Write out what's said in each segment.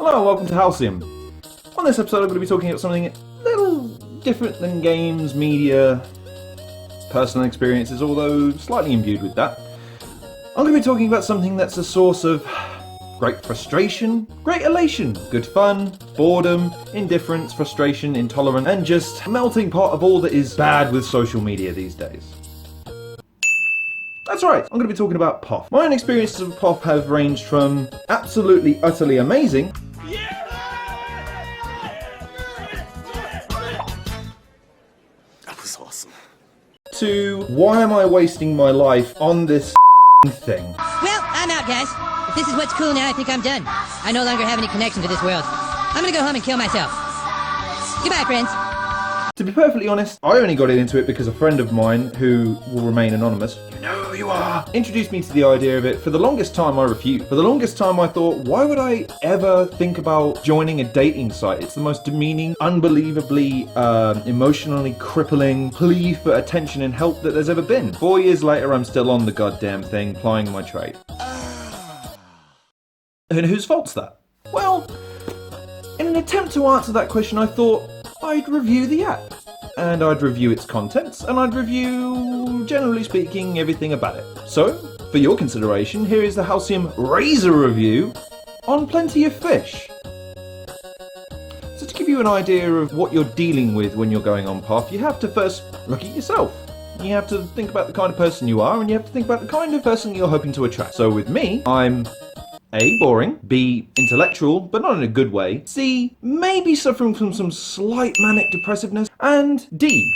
Hello, welcome to Halcyon. On this episode I'm going to be talking about something a little different than games, media, personal experiences, although slightly imbued with that. I'm going to be talking about something that's a source of great frustration, great elation, good fun, boredom, indifference, frustration, intolerance, and just a melting pot of all that is bad with social media these days. That's right, I'm going to be talking about POF. My own experiences of POF have ranged from absolutely, utterly amazing That was awesome. to why am I wasting my life on this thing? Well, I'm out, guys. If this is what's cool now, I think I'm done. I no longer have any connection to this world. I'm gonna go home and kill myself. Goodbye, friends. To be perfectly honest, I only got into it because a friend of mine, who will remain anonymous, you know who you are, introduced me to the idea of it. For the longest time I refused. For the longest time I thought, why would I ever think about joining a dating site? It's the most demeaning, unbelievably emotionally crippling plea for attention and help that there's ever been. 4 years later I'm still on the goddamn thing, plying my trade. And whose fault's that? Well, in an attempt to answer that question I thought I'd review the app. And I'd review its contents, and I'd review, generally speaking, everything about it. So, for your consideration, here is the Halcyon Razor review on Plenty of Fish. So to give you an idea of what you're dealing with when you're going on POF, you have to first look at yourself. You have to think about the kind of person you are, and you have to think about the kind of person you're hoping to attract. So with me, I'm A, boring, B, intellectual, but not in a good way, C, maybe suffering from some slight manic depressiveness, and D,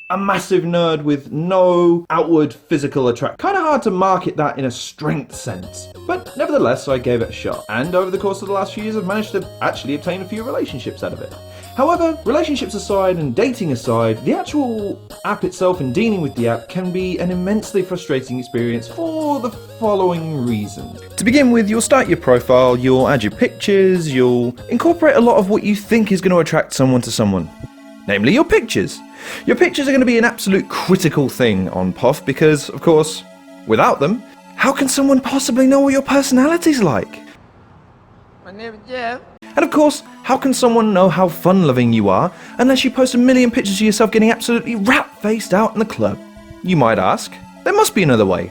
a massive nerd with no outward physical attraction. Kind of hard to market that in a strength sense, but nevertheless I gave it a shot, and over the course of the last few years I've managed to actually obtain a few relationships out of it. However, relationships aside and dating aside, the actual app itself and dealing with the app can be an immensely frustrating experience for the following reasons. To begin with, you'll start your profile, you'll add your pictures, you'll incorporate a lot of what you think is going to attract someone to someone. Namely, your pictures. Your pictures are going to be an absolute critical thing on POF because, of course, without them, how can someone possibly know what your personality's like? My name is Jeff. And of course, how can someone know how fun-loving you are unless you post a million pictures of yourself getting absolutely rat-faced out in the club? You might ask. There must be another way.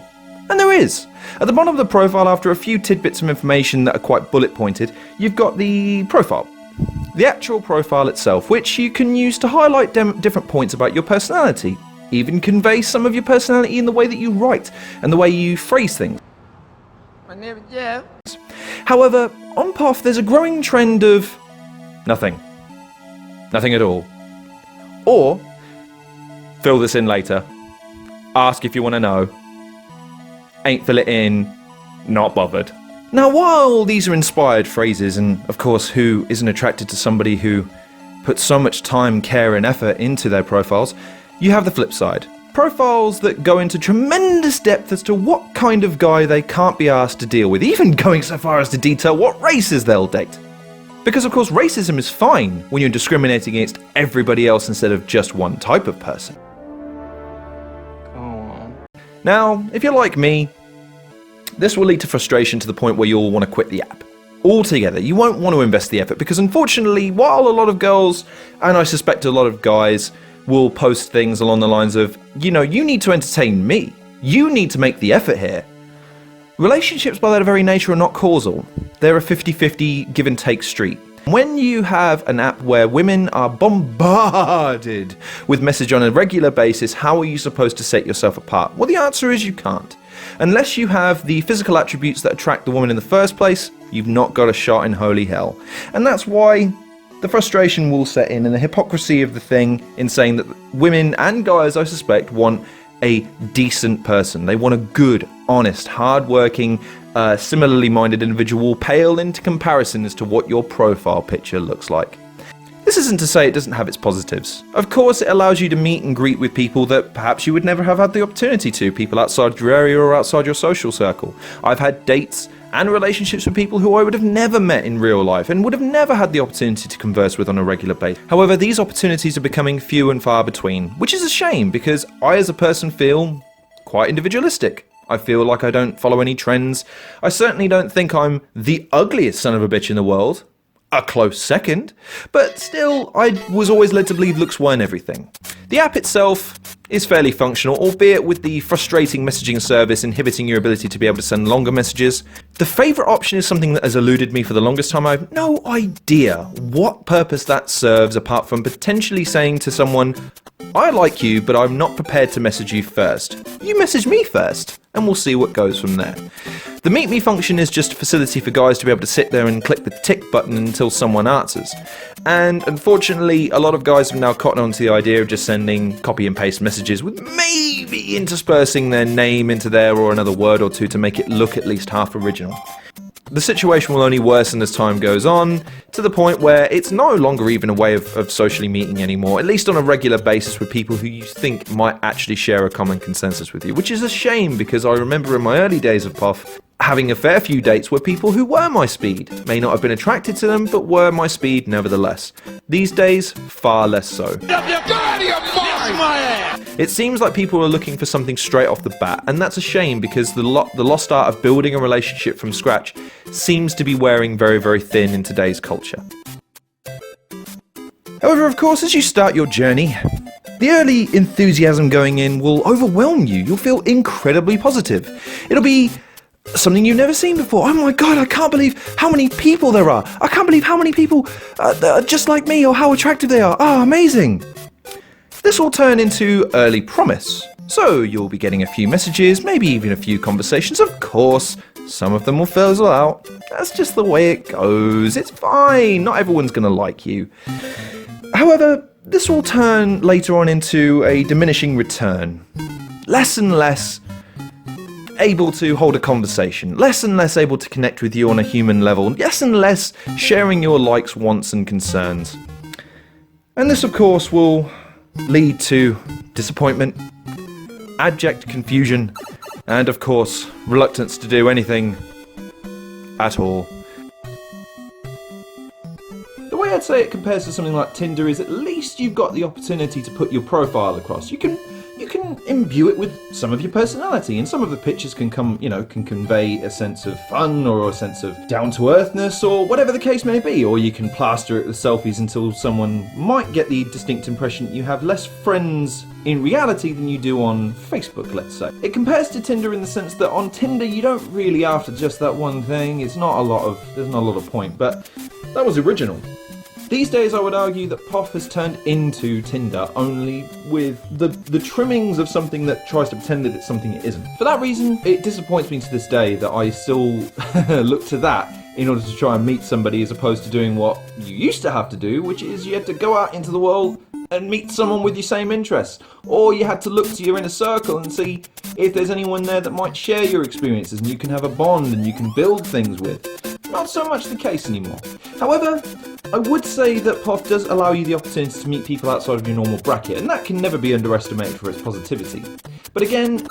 And there is. At the bottom of the profile, after a few tidbits of information that are quite bullet-pointed, you've got the profile. The actual profile itself, which you can use to highlight different points about your personality. Even convey some of your personality in the way that you write and the way you phrase things. My name is Jeff. However, on POF there's a growing trend of nothing. Nothing at all. Or, fill this in later. Ask if you want to know. Ain't fill it in. Not bothered. Now, while these are inspired phrases, and of course who isn't attracted to somebody who puts so much time, care and effort into their profiles, you have the flip side. Profiles that go into tremendous depth as to what kind of guy they can't be asked to deal with, even going so far as to detail what races they'll date. Because of course racism is fine when you're discriminating against everybody else instead of just one type of person. Go on. Now, if you're like me, this will lead to frustration to the point where you'll want to quit the app. Altogether, you won't want to invest the effort because unfortunately, while a lot of girls, and I suspect a lot of guys, will post things along the lines of, you know, you need to entertain me. You need to make the effort here. Relationships by their very nature are not causal. They're a 50-50 give and take street. When you have an app where women are bombarded with message on a regular basis, how are you supposed to set yourself apart? Well, the answer is you can't. Unless you have the physical attributes that attract the woman in the first place, you've not got a shot in holy hell. And that's why the frustration will set in and the hypocrisy of the thing in saying that women and guys, I suspect, want a decent person. They want a good, honest, hard-working, similarly minded individual pale into comparison as to what your profile picture looks like. This isn't to say it doesn't have its positives. Of course, it allows you to meet and greet with people that perhaps you would never have had the opportunity to, people outside your area or outside your social circle. I've had dates and relationships with people who I would have never met in real life and would have never had the opportunity to converse with on a regular basis. However, these opportunities are becoming few and far between, which is a shame because I as a person feel quite individualistic. I feel like I don't follow any trends. I certainly don't think I'm the ugliest son of a bitch in the world. a close second, but still, I was always led to believe looks weren't everything. The app itself is fairly functional, albeit with the frustrating messaging service inhibiting your ability to be able to send longer messages. The favourite option is something that has eluded me for the longest time. I have no idea what purpose that serves apart from potentially saying to someone, I like you, but I'm not prepared to message you first. You message me first, and we'll see what goes from there. The Meet Me function is just a facility for guys to be able to sit there and click the tick button until someone answers. And unfortunately, a lot of guys have now caught on to the idea of just sending copy and paste messages with maybe interspersing their name into there or another word or two to make it look at least half original. The situation will only worsen as time goes on, to the point where it's no longer even a way of socially meeting anymore, at least on a regular basis with people who you think might actually share a common consensus with you, which is a shame because I remember in my early days of Puff having a fair few dates where people who were my speed may not have been attracted to them, but were my speed nevertheless. These days, far less so. It seems like people are looking for something straight off the bat, and that's a shame because the lost art of building a relationship from scratch seems to be wearing very, very thin in today's culture. However, of course, as you start your journey, the early enthusiasm going in will overwhelm you. You'll feel incredibly positive. It'll be something you've never seen before. Oh my god, I can't believe how many people there are. I can't believe how many people are just like me or how attractive they are. Oh, amazing. This will turn into early promise. So you'll be getting a few messages, maybe even a few conversations. Of course, some of them will fizzle out. That's just the way it goes. It's fine. Not everyone's going to like you. However, this will turn later on into a diminishing return. Less and less able to hold a conversation, less and less able to connect with you on a human level, less and less sharing your likes, wants and concerns. And this of course will lead to disappointment, abject confusion, and of course reluctance to do anything at all. The way I'd say it compares to something like Tinder is at least you've got the opportunity to put your profile across. You can imbue it with some of your personality, and some of the pictures can convey a sense of fun or a sense of down-to-earthness or whatever the case may be, or you can plaster it with selfies until someone might get the distinct impression that you have less friends in reality than you do on Facebook, let's say. It compares to Tinder in the sense that on Tinder you don't really after just that one thing. There's not a lot of point, but that was original. These days I would argue that POF has turned into Tinder, only with the trimmings of something that tries to pretend that it's something it isn't. For that reason, it disappoints me to this day that I still look to that in order to try and meet somebody as opposed to doing what you used to have to do, which is you had to go out into the world and meet someone with your same interests. Or you had to look to your inner circle and see if there's anyone there that might share your experiences and you can have a bond and you can build things with. Not so much the case anymore. However, I would say that POF does allow you the opportunity to meet people outside of your normal bracket, and that can never be underestimated for its positivity. But again,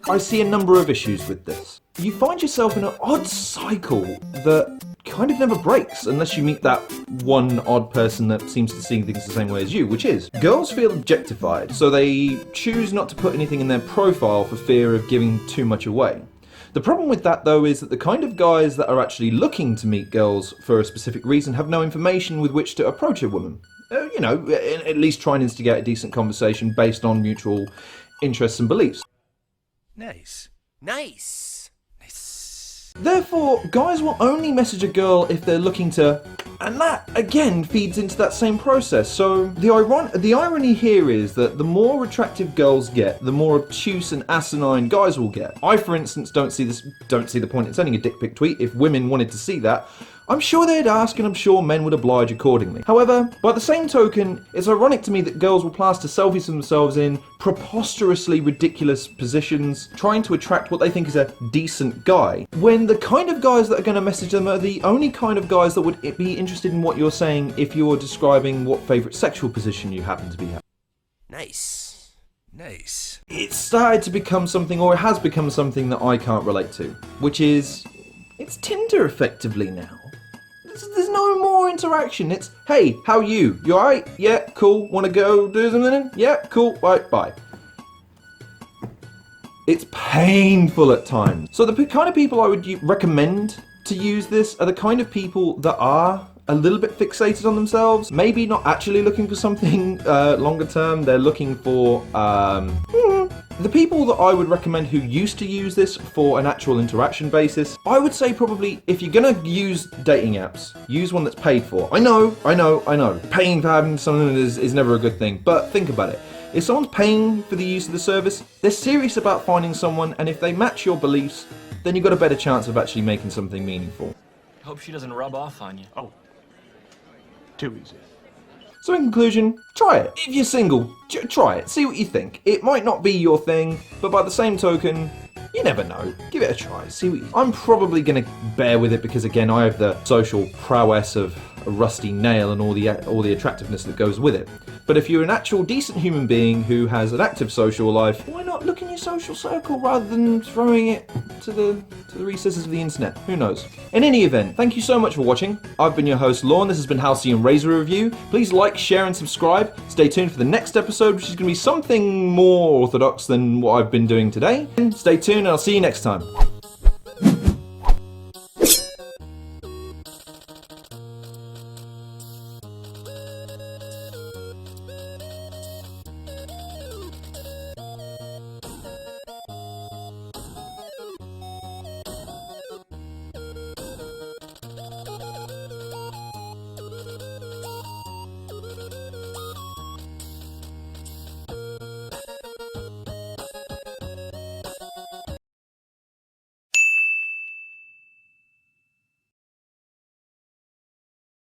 I see a number of issues with this. You find yourself in an odd cycle that kind of never breaks unless you meet that one odd person that seems to see things the same way as you, which is girls feel objectified, so they choose not to put anything in their profile for fear of giving too much away. The problem with that though is that the kind of guys that are actually looking to meet girls for a specific reason have no information with which to approach a woman. At least try and instigate a decent conversation based on mutual interests and beliefs. Nice. Nice. Therefore, guys will only message a girl if they're looking to, and that again feeds into that same process. So the irony here is that the more attractive girls get, the more obtuse and asinine guys will get. I, for instance, don't see the point in sending a dick pic tweet. If women wanted to see that, I'm sure they'd ask, and I'm sure men would oblige accordingly. However, by the same token, it's ironic to me that girls will plaster selfies of themselves in preposterously ridiculous positions, trying to attract what they think is a decent guy, when the kind of guys that are going to message them are the only kind of guys that would be interested in what you're saying if you're describing what favourite sexual position you happen to be having. Nice. Nice. It's started to become something, or it has become something that I can't relate to, which is, it's Tinder effectively now. There's no more interaction. It's, hey, how are you? You alright? Yeah, cool. Wanna go do something? Yeah, cool. Right, bye. It's painful at times. So the kind of people I would recommend to use this are the kind of people that are a little bit fixated on themselves, maybe not actually looking for something longer term. They're looking for the people that I would recommend who used to use this for an actual interaction basis. I would say probably if you're gonna use dating apps, use one that's paid for. I know. Paying for having something is never a good thing, but think about it. If someone's paying for the use of the service, they're serious about finding someone, and if they match your beliefs, then you've got a better chance of actually making something meaningful. Hope she doesn't rub off on you. Oh, too easy. So in conclusion, try it. If you're single, try it. See what you think. It might not be your thing, but by the same token, you never know. Give it a try. See what I'm probably going to bear with it because, again, I have the social prowess of a rusty nail and all the attractiveness that goes with it. But if you're an actual decent human being who has an active social life, why not look in your social circle rather than throwing it to the recesses of the internet? Who knows? In any event, thank you so much for watching. I've been your host, Lorne. This has been Halcyon Razor Review. Please like, share, and subscribe. Stay tuned for the next episode, which is going to be something more orthodox than what I've been doing today. Stay tuned, and I'll see you next time.